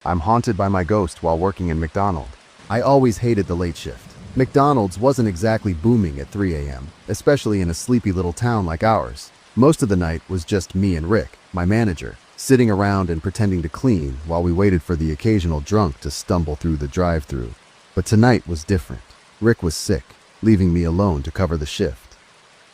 I'm haunted by my ghost while working in McDonald. I always hated the late shift. McDonald's wasn't exactly booming at 3 a.m., especially in a sleepy little town like ours. Most of the night was just me and Rick, my manager, sitting around and pretending to clean while we waited for the occasional drunk to stumble through the drive-thru. But tonight was different. Rick was sick, leaving me alone to cover the shift.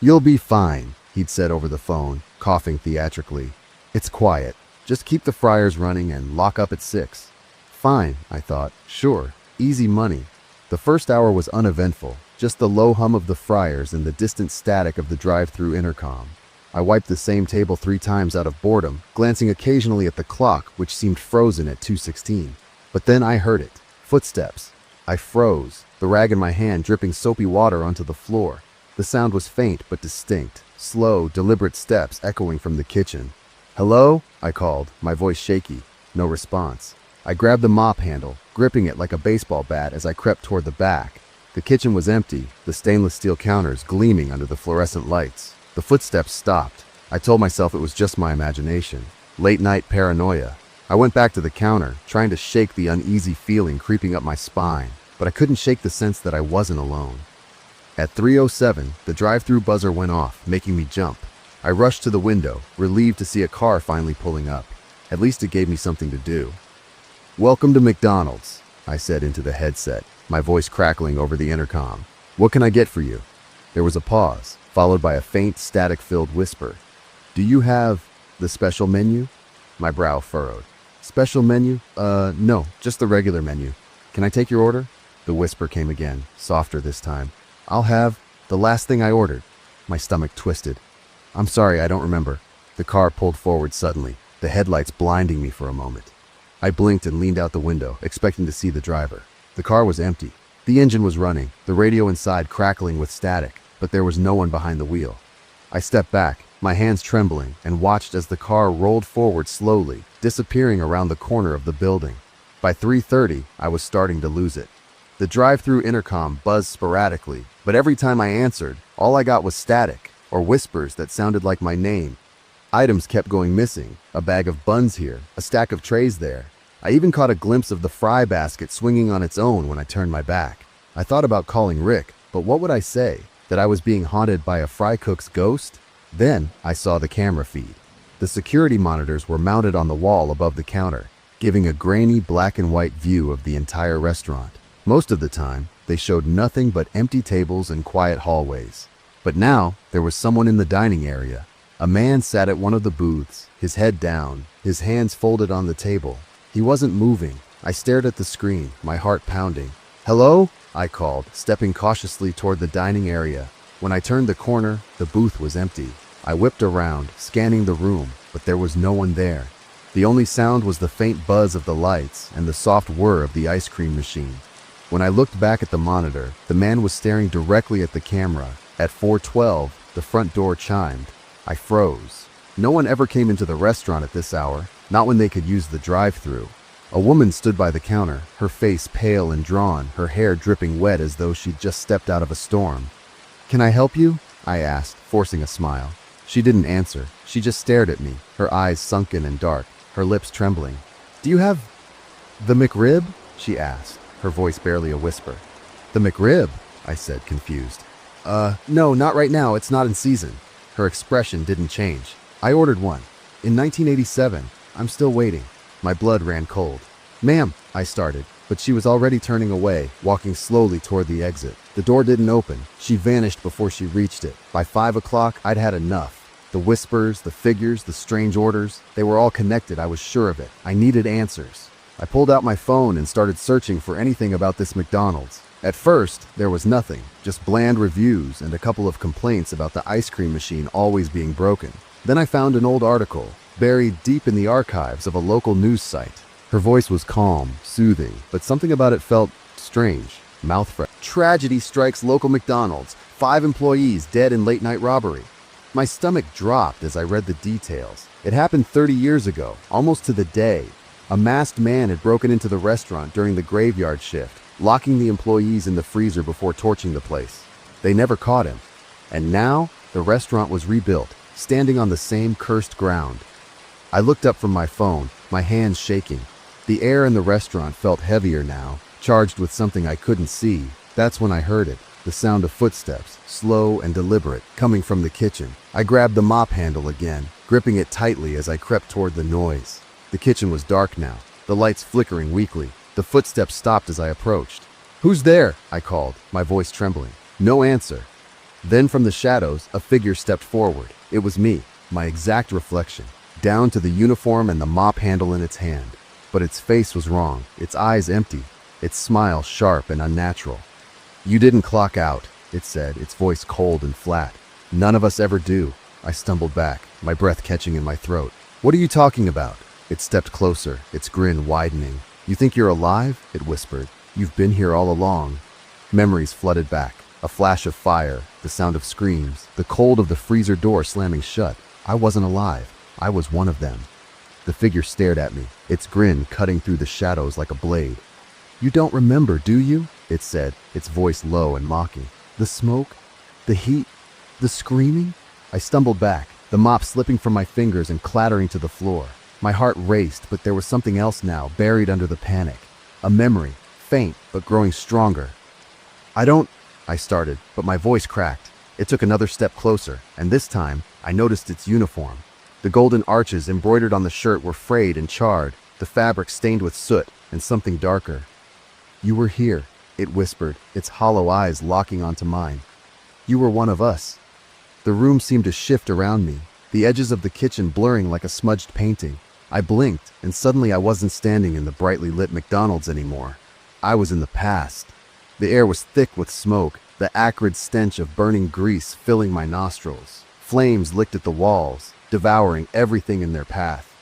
"You'll be fine," he'd said over the phone, coughing theatrically. "It's quiet. Just keep the fryers running and lock up at 6. Fine, I thought. Sure. Easy money. The first hour was uneventful, just the low hum of the fryers and the distant static of the drive-thru intercom. I wiped the same table 3 times out of boredom, glancing occasionally at the clock, which seemed frozen at 2:16. But then I heard it. Footsteps. I froze, the rag in my hand dripping soapy water onto the floor. The sound was faint but distinct, slow, deliberate steps echoing from the kitchen. "Hello?" I called, my voice shaky. No response. I grabbed the mop handle, gripping it like a baseball bat as I crept toward the back. The kitchen was empty, the stainless steel counters gleaming under the fluorescent lights. The footsteps stopped. I told myself it was just my imagination. Late-night paranoia. I went back to the counter, trying to shake the uneasy feeling creeping up my spine, but I couldn't shake the sense that I wasn't alone. At 3:07, the drive-thru buzzer went off, making me jump. I rushed to the window, relieved to see a car finally pulling up. At least it gave me something to do. "Welcome to McDonald's," I said into the headset, my voice crackling over the intercom. "What can I get for you?" There was a pause, followed by a faint, static-filled whisper. "Do you have the special menu?" My brow furrowed. "Special menu? No, just the regular menu. Can I take your order?" The whisper came again, softer this time. "I'll have the last thing I ordered." My stomach twisted. "I'm sorry, I don't remember." The car pulled forward suddenly, the headlights blinding me for a moment. I blinked and leaned out the window, expecting to see the driver. The car was empty. The engine was running, the radio inside crackling with static, but there was no one behind the wheel. I stepped back, my hands trembling, and watched as the car rolled forward slowly, disappearing around the corner of the building. By 3:30, I was starting to lose it. The drive-thru intercom buzzed sporadically, but every time I answered, all I got was static, or whispers that sounded like my name. Items kept going missing, a bag of buns here, a stack of trays there. I even caught a glimpse of the fry basket swinging on its own when I turned my back. I thought about calling Rick, but what would I say? That I was being haunted by a fry cook's ghost? Then I saw the camera feed. The security monitors were mounted on the wall above the counter, giving a grainy black and white view of the entire restaurant. Most of the time, they showed nothing but empty tables and quiet hallways. But now, there was someone in the dining area. A man sat at one of the booths, his head down, his hands folded on the table. He wasn't moving. I stared at the screen, my heart pounding. "Hello?" I called, stepping cautiously toward the dining area. When I turned the corner, the booth was empty. I whipped around, scanning the room, but there was no one there. The only sound was the faint buzz of the lights and the soft whir of the ice cream machine. When I looked back at the monitor, the man was staring directly at the camera. At 4:12, the front door chimed. I froze. No one ever came into the restaurant at this hour, not when they could use the drive-thru. A woman stood by the counter, her face pale and drawn, her hair dripping wet as though she'd just stepped out of a storm. "Can I help you?" I asked, forcing a smile. She didn't answer. She just stared at me, her eyes sunken and dark, her lips trembling. "Do you have the McRib?" she asked, her voice barely a whisper. "The McRib?" I said, confused. No, not right now. It's not in season." Her expression didn't change. "I ordered one. In 1987. I'm still waiting." My blood ran cold. "Ma'am," I started, but she was already turning away, walking slowly toward the exit. The door didn't open. She vanished before she reached it. By 5 o'clock, I'd had enough. The whispers, the figures, the strange orders, they were all connected, I was sure of it. I needed answers. I pulled out my phone and started searching for anything about this McDonald's. At first, there was nothing, just bland reviews and a couple of complaints about the ice cream machine always being broken. Then I found an old article, buried deep in the archives of a local news site. Her voice was calm, soothing, but something about it felt strange, mouth-fresh. "Tragedy strikes local McDonald's. 5 employees dead in late-night robbery." My stomach dropped as I read the details. It happened 30 years ago, almost to the day. A masked man had broken into the restaurant during the graveyard shift, locking the employees in the freezer before torching the place. They never caught him. And now, the restaurant was rebuilt, standing on the same cursed ground. I looked up from my phone, my hands shaking. The air in the restaurant felt heavier now, charged with something I couldn't see. That's when I heard it, the sound of footsteps, slow and deliberate, coming from the kitchen. I grabbed the mop handle again, gripping it tightly as I crept toward the noise. The kitchen was dark now, the lights flickering weakly. The footsteps stopped as I approached. "Who's there?" I called, my voice trembling. No answer. Then from the shadows, a figure stepped forward. It was me, my exact reflection, down to the uniform and the mop handle in its hand. But its face was wrong, its eyes empty, its smile sharp and unnatural. "You didn't clock out," it said, its voice cold and flat. "None of us ever do." I stumbled back, my breath catching in my throat. "What are you talking about?" It stepped closer, its grin widening. "You think you're alive?" it whispered. "You've been here all along." Memories flooded back. A flash of fire, the sound of screams, the cold of the freezer door slamming shut. I wasn't alive. I was one of them. The figure stared at me, its grin cutting through the shadows like a blade. "You don't remember, do you?" it said, its voice low and mocking. "The smoke? The heat? The screaming?" I stumbled back, the mop slipping from my fingers and clattering to the floor. My heart raced, but there was something else now, buried under the panic. A memory, faint but growing stronger. I started, but my voice cracked. It took another step closer, and this time, I noticed its uniform. The golden arches embroidered on the shirt were frayed and charred, the fabric stained with soot and something darker. "You were here," it whispered, its hollow eyes locking onto mine. "You were one of us." The room seemed to shift around me, the edges of the kitchen blurring like a smudged painting. I blinked, and suddenly I wasn't standing in the brightly lit McDonald's anymore. I was in the past. The air was thick with smoke, the acrid stench of burning grease filling my nostrils. Flames licked at the walls, devouring everything in their path.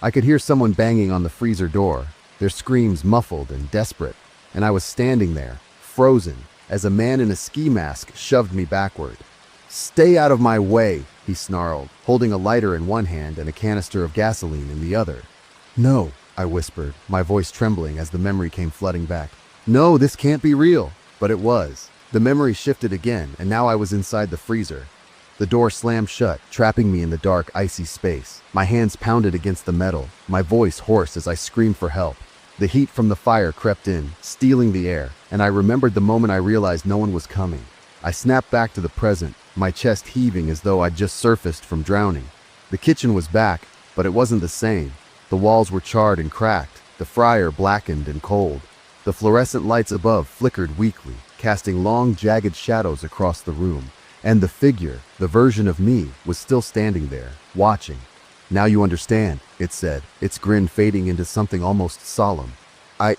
I could hear someone banging on the freezer door, their screams muffled and desperate, and I was standing there, frozen, as a man in a ski mask shoved me backward. "Stay out of my way," he snarled, holding a lighter in one hand and a canister of gasoline in the other. "No," I whispered, my voice trembling as the memory came flooding back. "No, this can't be real." But it was. The memory shifted again, and now I was inside the freezer. The door slammed shut, trapping me in the dark, icy space. My hands pounded against the metal, my voice hoarse as I screamed for help. The heat from the fire crept in, stealing the air, and I remembered the moment I realized no one was coming. I snapped back to the present, my chest heaving as though I'd just surfaced from drowning. The kitchen was back, but it wasn't the same. The walls were charred and cracked, the fryer blackened and cold. The fluorescent lights above flickered weakly, casting long, jagged shadows across the room. And the figure, the version of me, was still standing there, watching. "Now you understand," it said, its grin fading into something almost solemn. I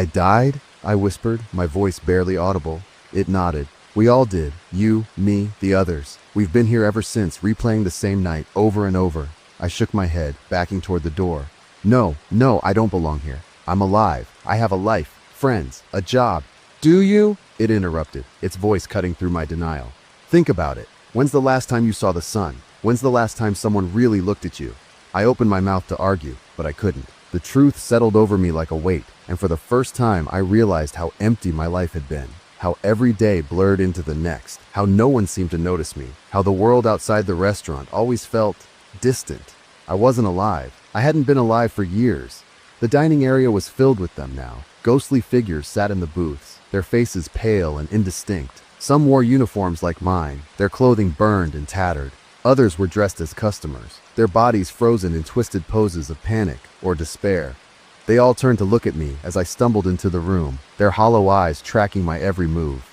died?" I whispered, my voice barely audible. It nodded. "We all did. You, me, the others. We've been here ever since, replaying the same night, over and over." I shook my head, backing toward the door. No, I don't belong here. I'm alive. I have a life, friends, a job." "Do you?" it interrupted, its voice cutting through my denial. "Think about it. When's the last time you saw the sun? When's the last time someone really looked at you?" I opened my mouth to argue, but I couldn't. The truth settled over me like a weight, and for the first time I realized how empty my life had been. How every day blurred into the next, how no one seemed to notice me, how the world outside the restaurant always felt distant. I wasn't alive. I hadn't been alive for years. The dining area was filled with them now. Ghostly figures sat in the booths, their faces pale and indistinct. Some wore uniforms like mine, their clothing burned and tattered. Others were dressed as customers, their bodies frozen in twisted poses of panic or despair. They all turned to look at me as I stumbled into the room, their hollow eyes tracking my every move.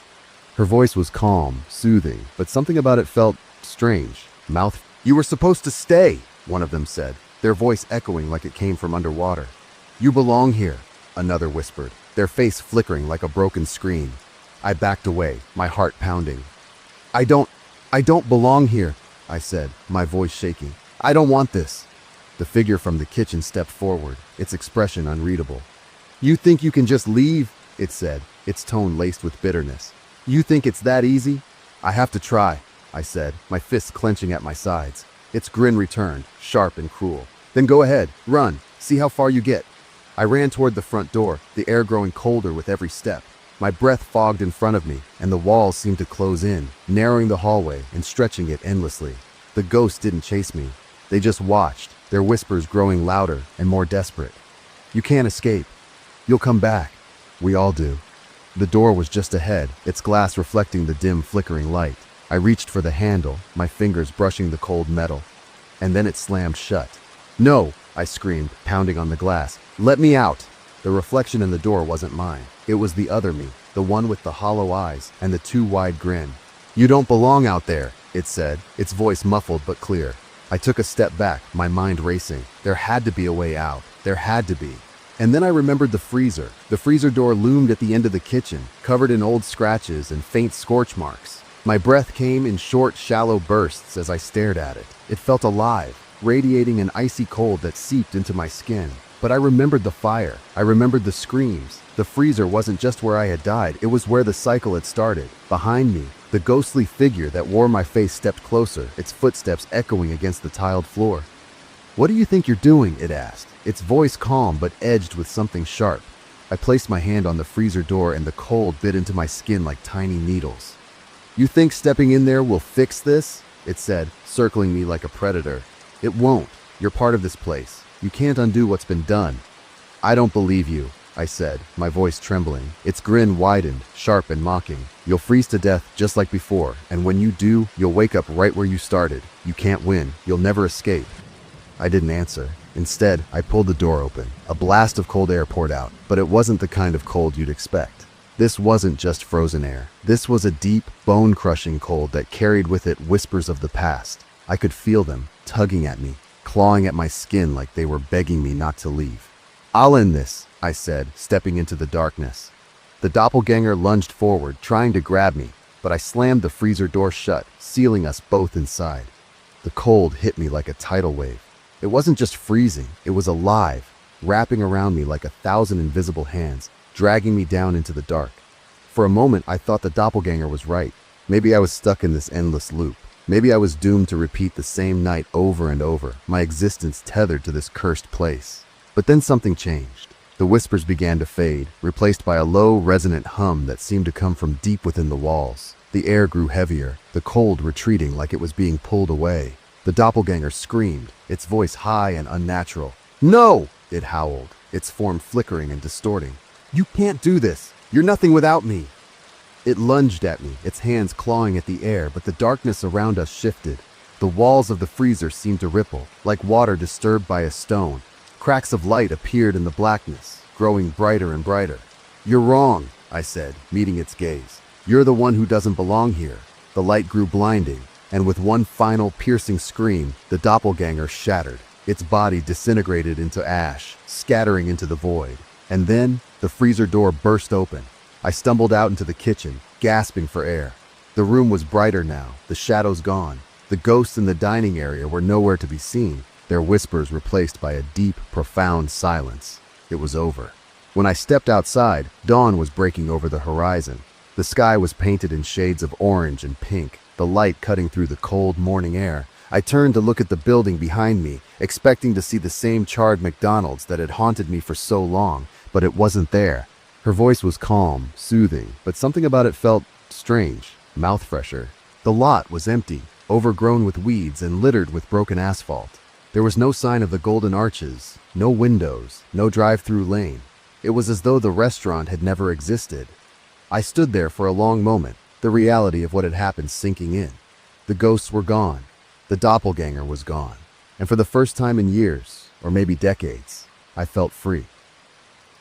Her voice was calm, soothing, but something about it felt strange. "You were supposed to stay," one of them said, their voice echoing like it came from underwater. "You belong here," another whispered, their face flickering like a broken screen. I backed away, my heart pounding. I don't belong here," I said, my voice shaking. "I don't want this." The figure from the kitchen stepped forward, its expression unreadable. "You think you can just leave?" it said, its tone laced with bitterness. "You think it's that easy?" "I have to try," I said, my fists clenching at my sides. Its grin returned, sharp and cruel. "Then go ahead, run, see how far you get." I ran toward the front door, the air growing colder with every step. My breath fogged in front of me, and the walls seemed to close in, narrowing the hallway and stretching it endlessly. The ghosts didn't chase me. They just watched, their whispers growing louder and more desperate. You can't escape. You'll come back. We all do. The door was just ahead, its glass reflecting the dim, flickering light. I reached for the handle, my fingers brushing the cold metal. And then it slammed shut. "No!" I screamed, pounding on the glass. "Let me out!" The reflection in the door wasn't mine. It was the other me, the one with the hollow eyes and the too wide grin. "You don't belong out there," it said, its voice muffled but clear. I took a step back, my mind racing. There had to be a way out. There had to be. And then I remembered the freezer. The freezer door loomed at the end of the kitchen, covered in old scratches and faint scorch marks. My breath came in short, shallow bursts as I stared at it. It felt alive, radiating an icy cold that seeped into my skin. But I remembered the fire. I remembered the screams. The freezer wasn't just where I had died, it was where the cycle had started. Behind me, the ghostly figure that wore my face stepped closer, its footsteps echoing against the tiled floor. "What do you think you're doing?" it asked, its voice calm but edged with something sharp. I placed my hand on the freezer door and the cold bit into my skin like tiny needles. "You think stepping in there will fix this?" it said, circling me like a predator. "It won't. You're part of this place. You can't undo what's been done." "I don't believe you," I said, my voice trembling. Its grin widened, sharp and mocking. "You'll freeze to death just like before, and when you do, you'll wake up right where you started. You can't win. You'll never escape." I didn't answer. Instead, I pulled the door open. A blast of cold air poured out, but it wasn't the kind of cold you'd expect. This wasn't just frozen air. This was a deep, bone-crushing cold that carried with it whispers of the past. I could feel them, tugging at me, clawing at my skin like they were begging me not to leave. "I'll end this," I said, stepping into the darkness. The doppelganger lunged forward, trying to grab me, but I slammed the freezer door shut, sealing us both inside. The cold hit me like a tidal wave. It wasn't just freezing, it was alive, wrapping around me like 1,000 invisible hands, dragging me down into the dark. For a moment, I thought the doppelganger was right. Maybe I was stuck in this endless loop. Maybe I was doomed to repeat the same night over and over, my existence tethered to this cursed place. But then something changed. The whispers began to fade, replaced by a low, resonant hum that seemed to come from deep within the walls. The air grew heavier, the cold retreating like it was being pulled away. The doppelganger screamed, its voice high and unnatural. "No!" it howled, its form flickering and distorting. "You can't do this! You're nothing without me!" It lunged at me, its hands clawing at the air, but the darkness around us shifted. The walls of the freezer seemed to ripple, like water disturbed by a stone. Cracks of light appeared in the blackness, growing brighter and brighter. "You're wrong," I said, meeting its gaze. "You're the one who doesn't belong here." The light grew blinding, and with one final piercing scream, the doppelganger shattered. Its body disintegrated into ash, scattering into the void. And then, the freezer door burst open. I stumbled out into the kitchen, gasping for air. The room was brighter now, the shadows gone. The ghosts in the dining area were nowhere to be seen, their whispers replaced by a deep, profound silence. It was over. When I stepped outside, dawn was breaking over the horizon. The sky was painted in shades of orange and pink, the light cutting through the cold morning air. I turned to look at the building behind me, expecting to see the same charred McDonald's that had haunted me for so long, but it wasn't there. Her voice was calm, soothing, but something about it felt strange, mouth fresher. The lot was empty, overgrown with weeds and littered with broken asphalt. There was no sign of the golden arches, no windows, no drive-through lane. It was as though the restaurant had never existed. I stood there for a long moment, the reality of what had happened sinking in. The ghosts were gone. The doppelganger was gone. And for the first time in years, or maybe decades, I felt free.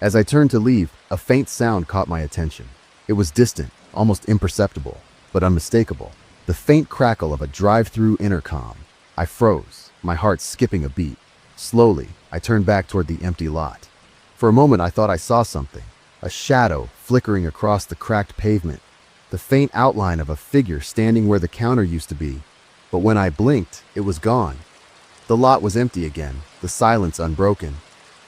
As I turned to leave, a faint sound caught my attention. It was distant, almost imperceptible, but unmistakable. The faint crackle of a drive-through intercom. I froze, my heart skipping a beat. Slowly, I turned back toward the empty lot. For a moment, I thought I saw something. A shadow flickering across the cracked pavement. The faint outline of a figure standing where the counter used to be. But when I blinked, it was gone. The lot was empty again, the silence unbroken.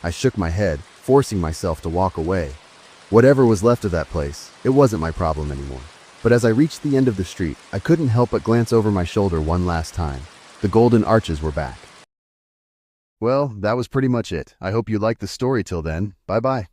I shook my head, forcing myself to walk away. Whatever was left of that place, it wasn't my problem anymore. But as I reached the end of the street, I couldn't help but glance over my shoulder one last time. The golden arches were back. Well, that was pretty much it. I hope you liked the story till then. Bye-bye.